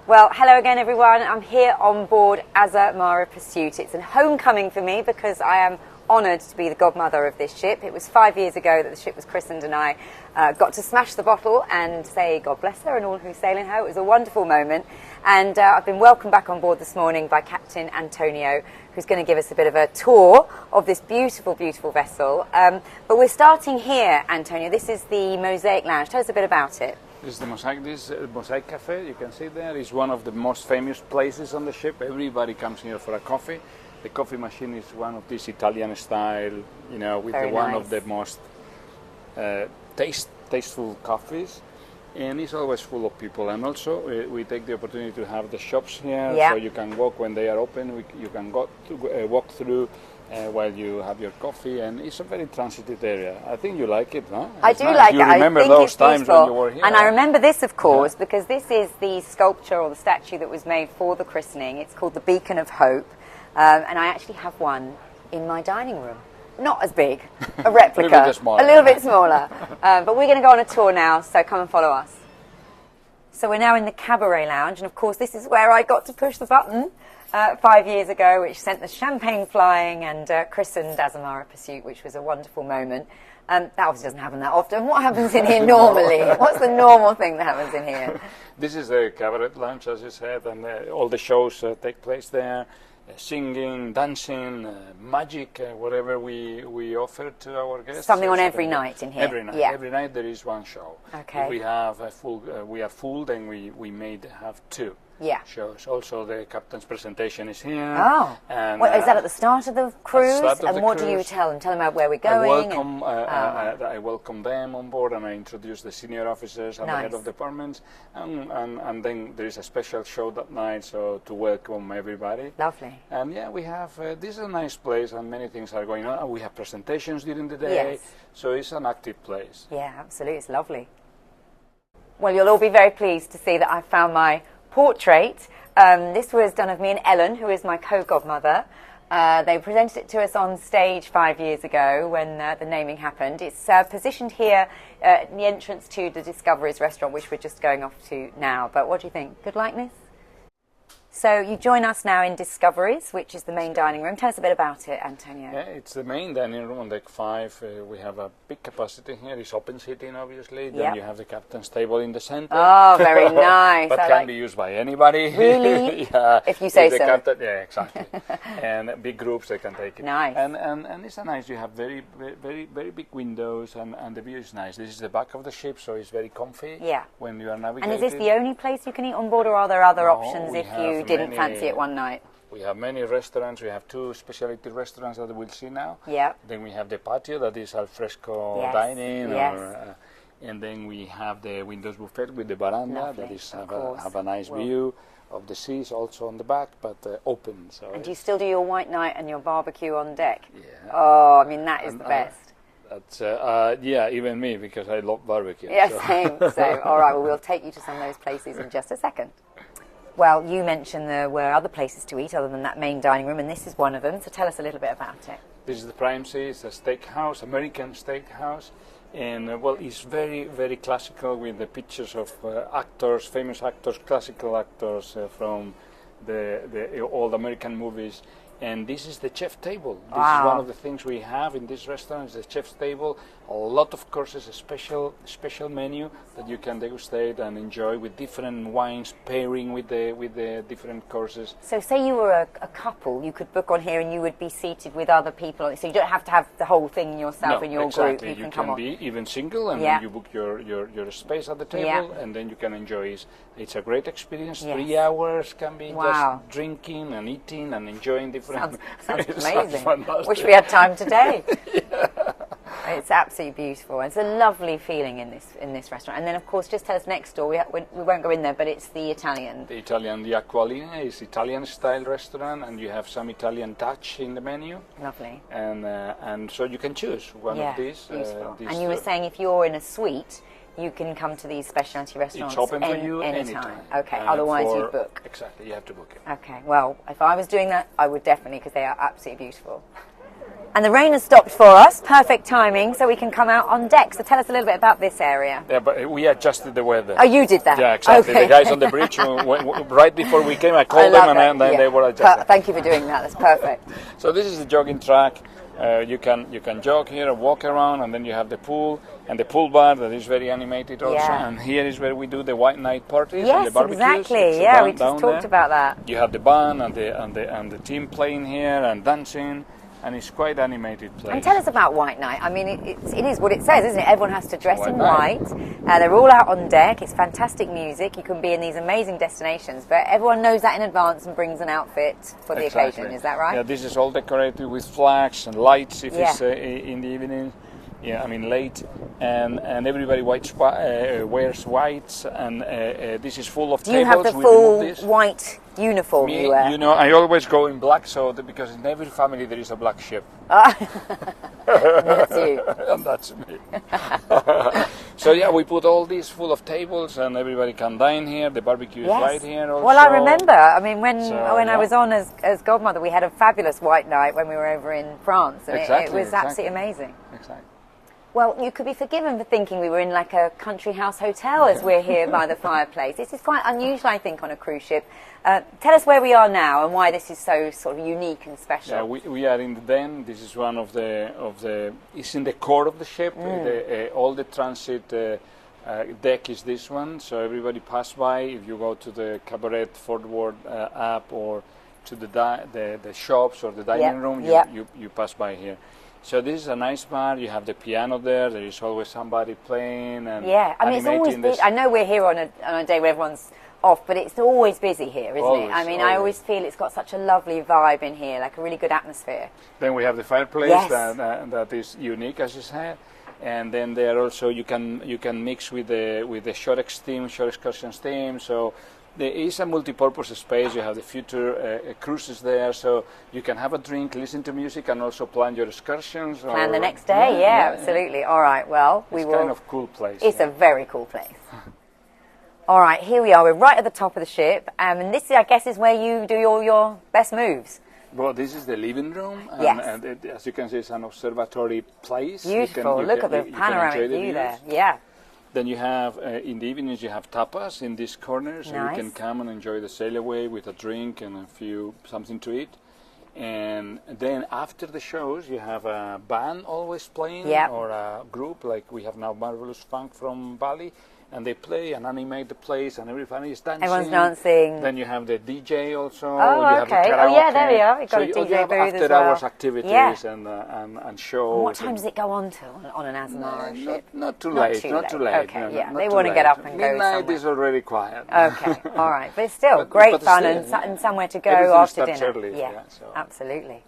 Well, hello again everyone. I'm here on board Azamara Pursuit. It's a homecoming for me because I am honoured to be the godmother of this ship. It was 5 years ago that the ship was christened and I got to smash the bottle and say God bless her and all who sail in her. It was a wonderful moment, and I've been welcomed back on board this morning by Captain Antonio, who's going to give us a bit of a tour of this beautiful, beautiful vessel. But we're starting here, Antonio. This is the Mosaic Lounge. Tell us a bit about it. This is the Mosaic. This Mosaic Cafe, you can see there, is one of the most famous places on the ship. Everybody comes here for a coffee. The coffee machine is one of this Italian style, you know, with one of the most tasteful coffees, and it's always full of people. And also we take the opportunity to have the shops here, so you can walk when they are open. You can go to, walk through while you have your coffee, and it's a very transited area. I think you like it, huh? I do like it. You remember those times when you were here? And I remember this, of course, because this is the sculpture or the statue that was made for the christening. It's called the Beacon of Hope, and I actually have one in my dining room. Not as big, a replica, a little bit smaller. But we're going to go on a tour now, so come and follow us. So we're now in the Cabaret Lounge, and of course this is where I got to push the button 5 years ago, which sent the champagne flying and christened Azamara Pursuit, which was a wonderful moment. That obviously doesn't happen that often. What happens in here normally? What's the normal thing that happens in here? This is the Cabaret Lounge, as you said, and all the shows take place there. Singing, dancing, magic, whatever we offer to our guests. Something on every night in here. Every night, every night there is one show. Okay. If we have a full, we are full, then we may have two shows. Also, the captain's presentation is here. Oh, and is that at the start of the cruise? And what do you tell them? Tell them about where we're going. I welcome them on board, and I introduce the senior officers and the head of departments, and then there is a special show that night, so to welcome everybody. Lovely. And yeah, we have this is a nice place, and many things are going on. And we have presentations during the day, so it's an active place. Yeah, absolutely, it's lovely. Well, you'll all be very pleased to see that I found my portrait. This was done of me and Ellen, who is my co-godmother. They presented it to us on stage 5 years ago when the naming happened. It's positioned here at the entrance to the Discoveries restaurant, which we're just going off to now. But what do you think? Good likeness? So you join us now in Discoveries, which is the main dining room. Tell us a bit about it, Antonio. Yeah, it's the main dining room on deck 5. We have a big capacity here. It's open seating, obviously. Then you have the captain's table in the center. Oh, very nice. But can be used by anybody. Really? If you say so. Captain, yeah, exactly. And big groups, they can take it. Nice. And it's nice. You have very big windows, and the view is nice. This is the back of the ship, so it's very comfy when you are navigating. And is this the only place you can eat on board, or are there other options if you didn't fancy it one night? We have many restaurants. We have 2 specialty restaurants that we'll see now. Yeah. Then we have the patio, that is al fresco dining. And then we have the windows buffet with the veranda. Lovely, that is have a nice view of the seas also on the back, but open. So and do you still do your white night and your barbecue on deck? Yeah. Oh, I mean, that is the best. That's even me, because I love barbecue. Yeah, same. So, all right, well, we'll take you to some of those places in just a second. Well, you mentioned there were other places to eat other than that main dining room, and this is one of them, so tell us a little bit about it. This is the Prime Sea. It's a steakhouse, American steakhouse, and well, it's very, very classical, with the pictures of actors, famous actors, classical actors from the old American movies. And this is the chef table. This is one of the things we have in this restaurant, is the chef's table. A lot of courses, a special menu that you can degustate and enjoy with different wines, pairing with the different courses. So say you were a couple, you could book on here and you would be seated with other people. So you don't have to have the whole thing yourself in your group. You can be even single, and then you book your space at the table, and then you can enjoy. It's a great experience. 3 hours can be just drinking and eating and enjoying different. Sounds amazing. Wish we had time today. It's absolutely beautiful. It's a lovely feeling in this restaurant. And then, of course, just tell us next door. We won't go in there, but it's the Italian. The Aqualine is Italian-style restaurant, and you have some Italian touch in the menu. Lovely. And so you can choose one of these. Beautiful. And you were saying if you're in a suite, you can come to these specialty restaurants. It's open for you anytime. Okay. Otherwise, you book. Exactly. You have to book it. Okay. Well, if I was doing that, I would definitely, because they are absolutely beautiful. And the rain has stopped for us, perfect timing, so we can come out on deck. So tell us a little bit about this area. Yeah, but we adjusted the weather. Oh, you did that? Yeah, exactly. Okay. The guys on the bridge, right before we came, I called them and then they were adjusted. Thank you for doing that, that's perfect. So this is the jogging track. You can jog here, walk around, and then you have the pool and the pool bar that is very animated also. Yeah. And here is where we do the white night parties and Yes, the barbecues. exactly. It's Yeah, we down just talked there. about that. You have the band and the team playing here and dancing, and it's quite animated place. And tell us about White Night. I mean, it is what it says, isn't it? Everyone has to dress in White white. They're all out on deck. It's fantastic music. You can be in these amazing destinations, but everyone knows that in advance and brings an outfit for the occasion. Is that right? Yeah, this is all decorated with flags and lights if Yeah. it's in the evening. Yeah, I mean late, and everybody wears whites, and this is full of Do you tables. have the We full remove this. white uniform you wear? You know, I always go in black, because in every family there is a black sheep. That's you. And that's me. So yeah, we put all these full of tables, and everybody can dine here. The barbecue is right here also. Well, I remember. I mean, when yeah. I was on as godmother, we had a fabulous white night when we were over in France, and it was absolutely amazing. Exactly. Well, you could be forgiven for thinking we were in like a country house hotel as we're here by the fireplace. This is quite unusual, I think, on a cruise ship. Tell us where we are now and why this is so sort of unique and special. Yeah, we are in the den. This is one of the. It's in the core of the ship. All the transit deck is this one, so everybody pass by. If you go to the Cabaret forward app or to the shops or the dining room, you pass by here. So this is a nice bar. You have the piano there. There is always somebody playing and I mean, it's always busy. I know we're here on a day where everyone's off, but it's always busy here, isn't it? I mean, I always feel it's got such a lovely vibe in here, like a really good atmosphere. Then we have the fireplace that is unique, as you said. And then there also you can mix with the shore excursions theme. So there is a multi-purpose space. You have the future cruises there, so you can have a drink, listen to music, and also plan your excursions. Plan the next day, absolutely. All right, well, it's kind of cool place. It's a very cool place. All right, here we are. We're right at the top of the ship, and this, I guess, is where you do all your best moves. Well, this is the living room, and as you can see, it's an observatory place. Beautiful. Look at the panoramic view there. Yeah. Then you have, in the evenings, you have tapas in this corner, so you can come and enjoy the sail away with a drink and something to eat. And then after the shows, you have a band always playing, or a group, like we have now Marvelous Funk from Bali, and they play and animate the place, and everybody is dancing. Everyone's dancing. Then you have the DJ also. Oh, you have the karaoke. Oh, yeah, there we are. We've got a DJ you have booth after as well. hours activities and shows. And what time does it go on till on an Azamara ship? Not too late. Okay, no, they want to get up and go somewhere. Midnight is already quiet. Okay, all right. But it's still great fun and somewhere to go after dinner. Early, absolutely.